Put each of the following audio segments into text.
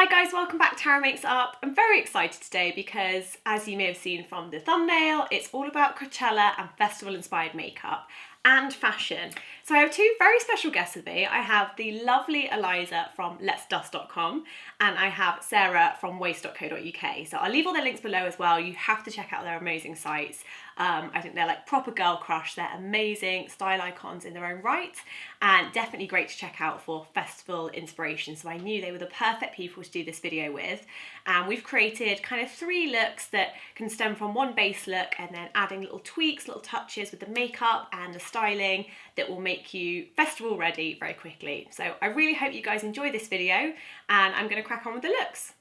Hi guys, welcome back to Harrymakesitup. I'm very excited today because, as you may have seen from the thumbnail, it's all about Coachella and festival inspired makeup and fashion. So I have two very special guests with me. I have the lovely Eliza from letsdust.com and I have Sarah from waste.co.uk. So I'll leave all their links below as well. You have to check out their amazing sites. I think they're like proper girl crush. They're amazing style icons in their own right and definitely great to check out for festival inspiration. So I knew they were the perfect people to do this video with. And we've created kind of 3 looks that can stem from one base look and then adding little tweaks, little touches with the makeup and the styling that will make you festival ready very quickly. So I really hope you guys enjoy this video and I'm going to crack on with the looks.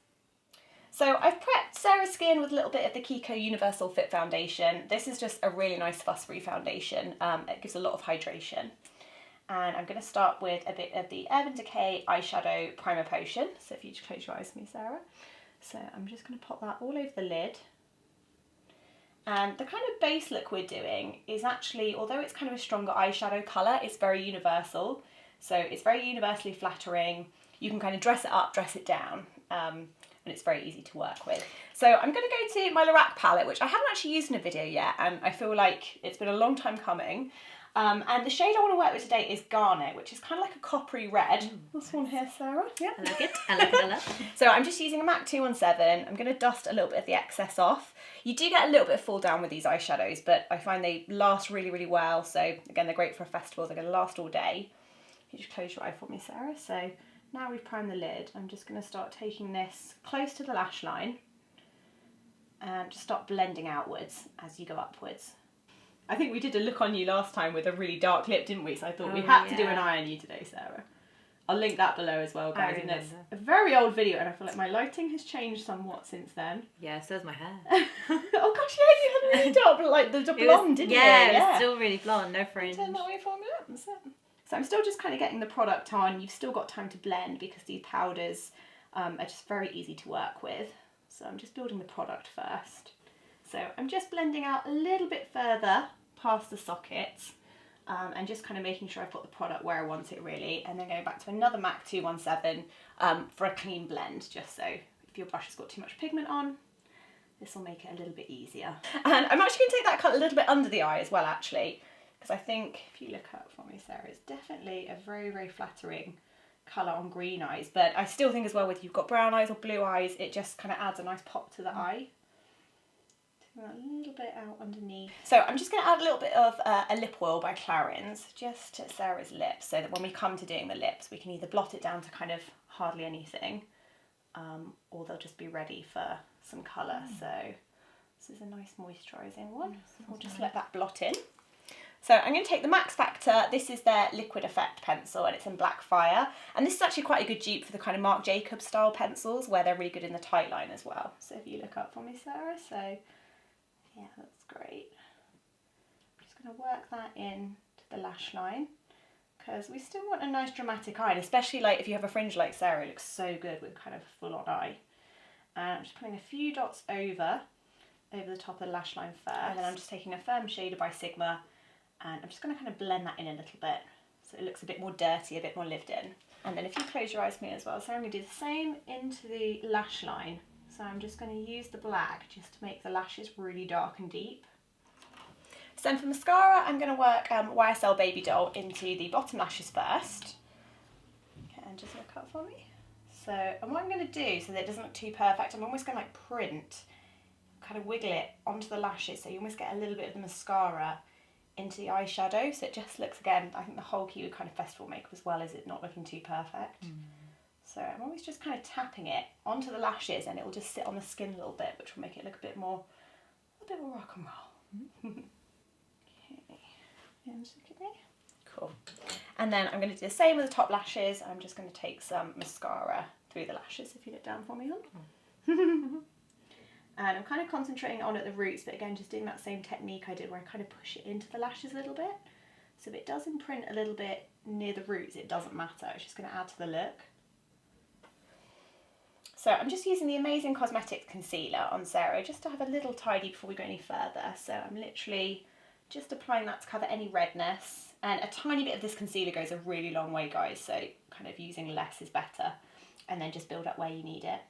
So I've prepped Sarah's skin with a little bit of the Kiko Universal Fit Foundation. This is just a really nice fuss-free foundation. It gives a lot of hydration. And I'm going to start with a bit of the Urban Decay Eyeshadow Primer Potion. So if you just close your eyes for me, Sarah. So I'm just going to pop that all over the lid. And the kind of base look we're doing is actually, although it's kind of a stronger eyeshadow colour, it's very universal. So it's very universally flattering. You can kind of dress it up, dress it down. And it's very easy to work with. So I'm going to go to my Lorac palette, which I haven't actually used in a video yet, and I feel like it's been a long time coming. And the shade I want to work with today is Garnet, which is kind of like a coppery red. This one here, Sarah. Yeah. I like it. I like it a lot. So I'm just using a MAC 217. I'm going to dust a little bit of the excess off. You do get a little bit of fall down with these eyeshadows, but I find they last really, really well. So again, they're great for a festival. They're going to last all day. You just close your eye for me, Sarah. So now we've primed the lid, I'm just going to start taking this close to the lash line and just start blending outwards as you go upwards. I think we did a look on you last time with a really dark lip, didn't we? So I thought we had to do an eye on you today, Sarah. I'll link that below as well, guys. And it's a very old video and I feel like my lighting has changed somewhat since then. Yeah, so has my hair. Oh gosh, yeah, you had really dark, like the blonde, didn't you? Yeah, it was still really blonde, no fringe. Turn that way for me. That's it. So I'm still just kind of getting the product on. You've still got time to blend because these powders are just very easy to work with. So I'm just building the product first. So I'm just blending out a little bit further past the sockets and just kind of making sure I've got the product where I want it really. And then going back to another MAC 217 for a clean blend, just so if your brush has got too much pigment on, this will make it a little bit easier. And I'm actually going to take that cut a little bit under the eye as well, actually. Because I think, if you look up for me, Sarah, it's definitely a very, very flattering colour on green eyes. But I still think as well, whether you've got brown eyes or blue eyes, it just kind of adds a nice pop to the eye. Take that a little bit out underneath. So I'm just going to add a little bit of a lip oil by Clarins, just to Sarah's lips, so that when we come to doing the lips, we can either blot it down to kind of hardly anything, or they'll just be ready for some colour. So this is a nice moisturising one. So we'll just let that blot in. So I'm going to take the Max Factor. This is their Liquid Effect pencil and it's in Black Fire. And this is actually quite a good dupe for the kind of Marc Jacobs style pencils where they're really good in the tight line as well. So if you look up for me, Sarah. So yeah, that's great. I'm just going to work that in to the lash line because we still want a nice dramatic eye. And especially like if you have a fringe like Sarah, it looks so good with kind of a full on eye. And I'm just putting a few dots over the top of the lash line first. And then I'm just taking a firm shader by Sigma. And I'm just going to kind of blend that in a little bit so it looks a bit more dirty, a bit more lived in. And then if you close your eyes for me as well, so I'm going to do the same into the lash line. So I'm just going to use the black just to make the lashes really dark and deep. So then for mascara, I'm going to work YSL BabyDoll into the bottom lashes first. Okay, and just look up for me. So, and what I'm going to do so that it doesn't look too perfect, I'm almost going to like print, kind of wiggle it onto the lashes so you almost get a little bit of the mascara into the eyeshadow, so it just looks, again, I think the whole key with kind of festival makeup as well is it not looking too perfect. So I'm always just kind of tapping it onto the lashes and it will just sit on the skin a little bit, which will make it look a bit more rock and roll. Okay, and just look at me. Cool. And then I'm going to do the same with the top lashes. I'm just going to take some mascara through the lashes, if you look down for me, hon. And I'm kind of concentrating on at the roots, but again, just doing that same technique I did where I kind of push it into the lashes a little bit. So if it does imprint a little bit near the roots, it doesn't matter. It's just going to add to the look. So I'm just using the Amazing Cosmetics Concealer on Sarah just to have a little tidy before we go any further. So I'm literally just applying that to cover any redness. And a tiny bit of this concealer goes a really long way, guys. So kind of using less is better. and then just build up where you need it.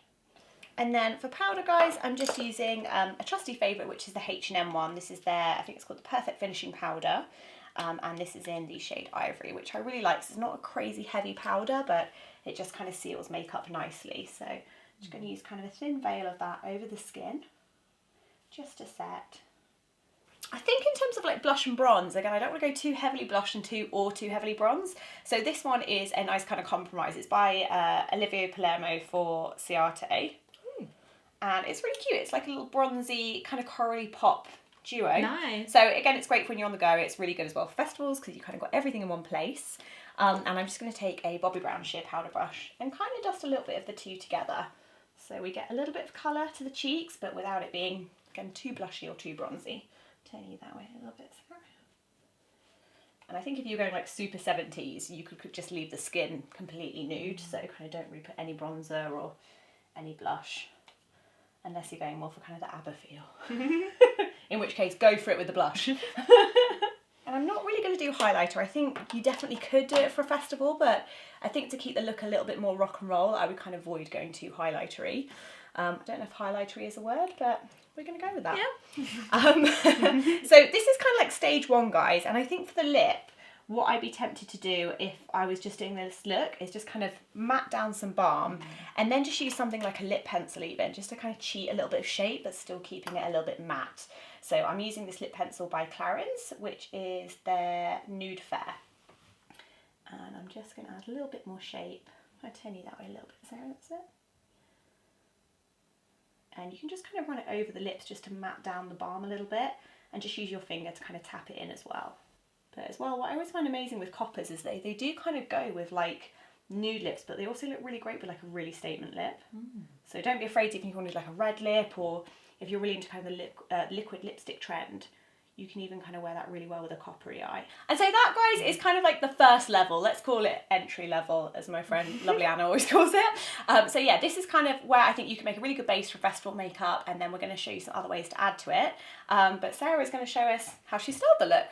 And then for powder, guys, I'm just using a trusty favourite, which is the H&M one. This is their, I think it's called the Perfect Finishing Powder. And this is in the shade Ivory, which I really like. It's not a crazy heavy powder, but it just kind of seals makeup nicely. So I'm just going to use kind of a thin veil of that over the skin, just to set. I think in terms of like blush and bronze, again, I don't want to go too heavily blush and too heavily bronze. So this one is a nice kind of compromise. It's by Olivia Palermo for Ciate. And it's really cute. It's like a little bronzy kind of corally pop duo. Nice. So again, it's great for when you're on the go. It's really good as well for festivals because you kind of got everything in one place. And I'm just going to take a Bobbi Brown sheer powder brush and kind of dust a little bit of the two together. So we get a little bit of colour to the cheeks, but without it being, again, too blushy or too bronzy. Turn you that way a little bit, Sarah. And I think if you're going like super 70s, you could just leave the skin completely nude. So kind of don't really put any bronzer or any blush. Unless you're going more for kind of the ABBA feel. In which case, go for it with the blush. And I'm not really going to do highlighter. I think you definitely could do it for a festival, but I think to keep the look a little bit more rock and roll, I would kind of avoid going too highlightery. I don't know if highlightery is a word, but we're going to go with that. Yeah. So this is kind of like stage one, guys. And I think for the lip, what I'd be tempted to do if I was just doing this look is just kind of matte down some balm and then just use something like a lip pencil even, just to kind of cheat a little bit of shape but still keeping it a little bit matte. So I'm using this lip pencil by Clarins, which is their Nude Fair. And I'm just going to add a little bit more shape. I'll turn you that way a little bit, Sarah, that's it. And you can just kind of run it over the lips just to matte down the balm a little bit and just use your finger to kind of tap it in as well. But as well, what I always find amazing with coppers is they do kind of go with like nude lips, but they also look really great with like a really statement lip. So don't be afraid if you wanted like a red lip, or if you're really into kind of the liquid lipstick trend, you can even kind of wear that really well with a coppery eye. And so that, guys, is kind of like the first level. Let's call it entry level, as my friend lovely Anna always calls it. So yeah, this is kind of where I think you can make a really good base for festival makeup, and then we're going to show you some other ways to add to it. But Sarah is going to show us how she styled the look.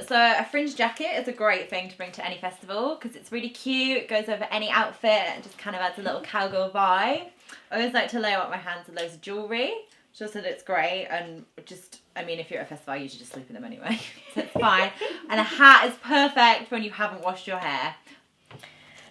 So a fringe jacket is a great thing to bring to any festival because it's really cute, it goes over any outfit and just kind of adds a little cowgirl vibe. I always like to layer up my hands with loads of jewellery, just that it's great, and just, I mean, if you're at a festival, you should just sleep in them anyway, so it's fine. And a hat is perfect when you haven't washed your hair.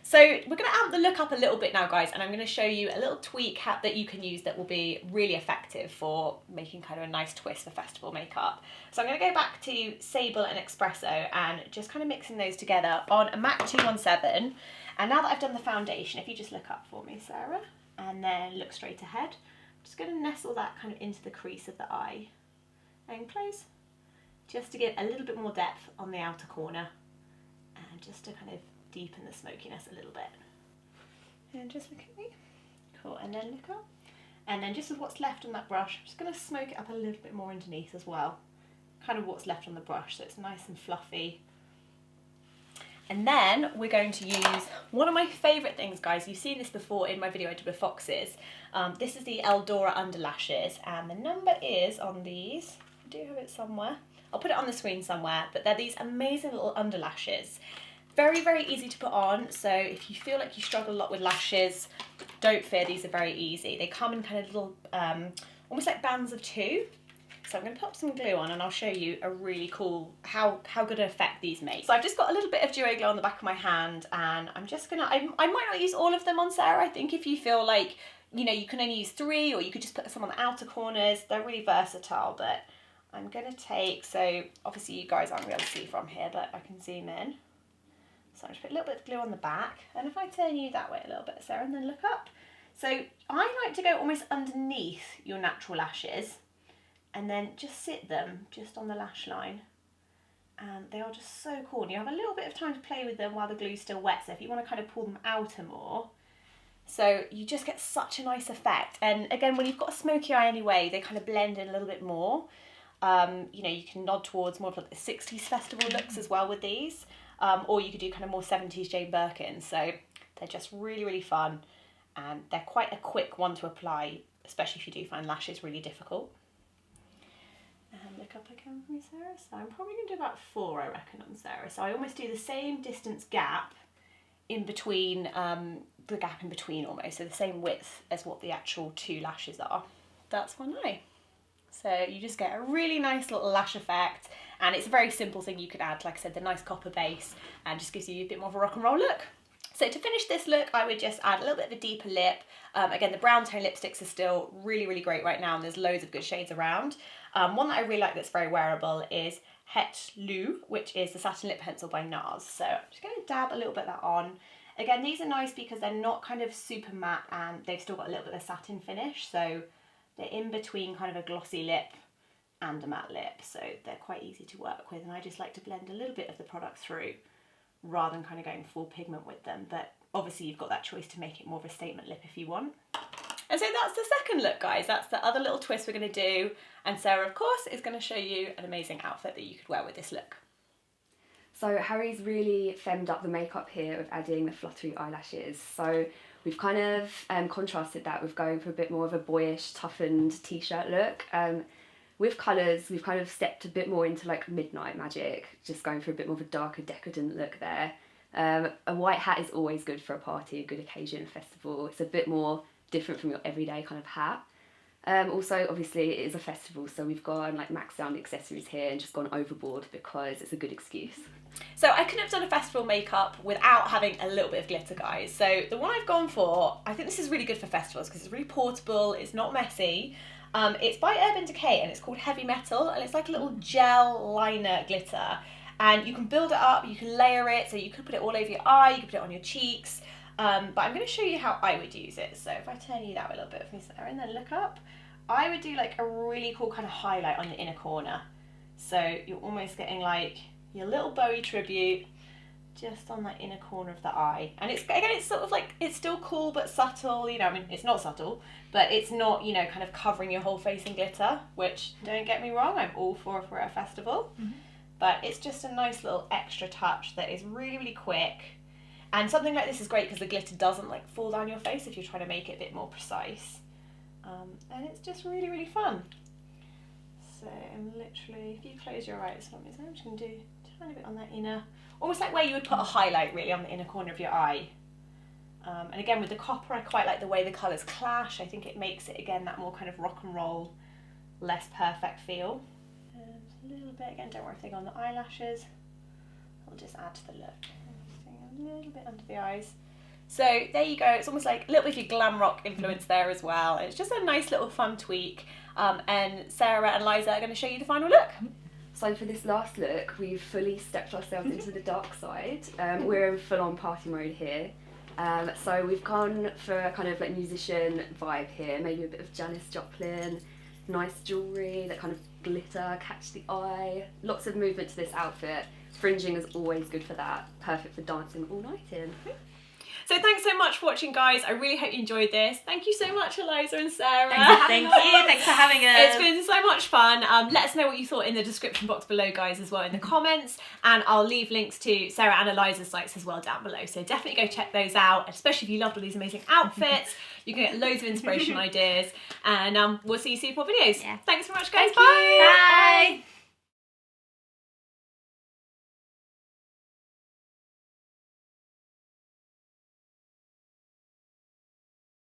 So we're going to amp the look up a little bit now, guys, and I'm going to show you a little tweak hat that you can use that will be really effective for making kind of a nice twist for festival makeup. So I'm going to go back to Sable and Espresso and just kind of mixing those together on a MAC 217. And now that I've done the foundation, if you just look up for me, Sarah, and then look straight ahead, I'm just going to nestle that kind of into the crease of the eye and close, just to give a little bit more depth on the outer corner and just to kind of deepen the smokiness a little bit. And just look at me. Cool, and then look up. And then just with what's left on that brush, I'm just going to smoke it up a little bit more underneath as well. Kind of what's left on the brush, so it's nice and fluffy. And then we're going to use one of my favourite things, guys. You've seen this before in my video I did with foxes. This is the Eldora underlashes, and the number is on these. I do have it somewhere. I'll put it on the screen somewhere, but they're these amazing little underlashes. Very, very easy to put on, so if you feel like you struggle a lot with lashes, don't fear, these are very easy. They come in kind of little, almost like bands of two. So I'm going to pop some glue on and I'll show you a really cool, how good an effect these make. So I've just got a little bit of duo glue on the back of my hand, and I'm just going to, I might not use all of them on Sarah. I think if you feel like, you know, you can only use 3, or you could just put some on the outer corners. They're really versatile, but I'm going to take, so obviously you guys aren't going to be able to see from here, but I can zoom in. So I'm just put a little bit of glue on the back, and if I turn you that way a little bit, Sarah, and then look up. So I like to go almost underneath your natural lashes and then just sit them just on the lash line. And they are just so cool. And you have a little bit of time to play with them while the glue's still wet, so if you want to kind of pull them outer more. So you just get such a nice effect. And again, when you've got a smoky eye anyway, they kind of blend in a little bit more. You know, you can nod towards more of like the 60s festival looks as well with these. Or you could do kind of more 70s Jane Birkin. So they're just really, really fun. And they're quite a quick one to apply, especially if you do find lashes really difficult. And look up again for me, Sarah. So I'm probably going to do about 4, I reckon, on Sarah. So I almost do the same distance gap in between, the gap in between almost, so the same width as what the actual 2 lashes are. That's one eye. So you just get a really nice little lash effect, and it's a very simple thing you could add, like I said, the nice copper base, and just gives you a bit more of a rock and roll look. So to finish this look, I would just add a little bit of a deeper lip. Again, the brown tone lipsticks are still really, really great right now, and there's loads of good shades around. One that I really like that's very wearable is Hetloo, which is the Satin Lip Pencil by Nars. So I'm just going to dab a little bit of that on. Again, these are nice because they're not kind of super matte, and they've still got a little bit of satin finish. So they're in between kind of a glossy lip and a matte lip. So they're quite easy to work with. And I just like to blend a little bit of the product through rather than kind of going full pigment with them. But obviously you've got that choice to make it more of a statement lip if you want. And so that's the second look, guys. That's the other little twist we're going to do. And Sarah, of course, is going to show you an amazing outfit that you could wear with this look. So Harry's really femmed up the makeup here with adding the fluttery eyelashes. So we've kind of contrasted that with going for a bit more of a boyish, toughened t-shirt look. With colours, we've kind of stepped a bit more into like Midnight Magic, just going for a bit more of a darker, decadent look there. A white hat is always good for a party, a good occasion, a festival. It's a bit more different from your everyday kind of hat. Also, obviously, it is a festival, so we've gone like maxed down the accessories here and just gone overboard because it's a good excuse. So I couldn't have done a festival makeup without having a little bit of glitter, guys. So the one I've gone for, I think this is really good for festivals because it's really portable, it's not messy. It's by Urban Decay and it's called Heavy Metal, and it's like a little gel liner glitter. And you can build it up, you can layer it, so you could put it all over your eye, you could put it on your cheeks. But I'm going to show you how I would use it. So if I turn you that way a little bit with me, Sarah, and then look up, I would do like a really cool kind of highlight on the inner corner. So you're almost getting like your little Bowie tribute just on that inner corner of the eye. And it's, again, it's sort of like, it's still cool but subtle, you know, I mean, it's not subtle, but it's not, you know, kind of covering your whole face in glitter, which, don't get me wrong, I'm all for a festival. Mm-hmm. But it's just a nice little extra touch that is really, really quick. And something like this is great because the glitter doesn't like fall down your face if you're trying to make it a bit more precise. And it's just really, really fun. So I'm literally, if you close your eyes for me, so I'm just going to do a tiny bit on that inner, almost like where you would put a highlight really on the inner corner of your eye. And again with the copper, I quite like the way the colours clash. I think it makes it again that more kind of rock and roll, less perfect feel. And a little bit, again, don't worry if they go on the eyelashes. I'll just add to the look. A little bit under the eyes. So there you go, it's almost like a little bit of your GlamRock influence there as well. It's just a nice little fun tweak. And Sarah and Liza are going to show you the final look. So for this last look, we've fully stepped ourselves into the dark side. We're in full-on party mode here. So we've gone for a kind of like musician vibe here, maybe a bit of Janis Joplin, nice jewellery, that kind of glitter, catch the eye. Lots of movement to this outfit. Fringing is always good for that. Perfect for dancing all night in. So thanks so much for watching, guys. I really hope you enjoyed this. Thank you so much, Eliza and Sarah. Thank you. Thanks for having us. It's been so much fun. Let us know what you thought in the description box below, guys, as well in the comments. And I'll leave links to Sarah and Eliza's sites as well down below. So definitely go check those out, especially if you loved all these amazing outfits. You can get loads of inspiration ideas. And we'll see you soon for more videos. Yeah. Thanks so much, guys. Bye. Bye.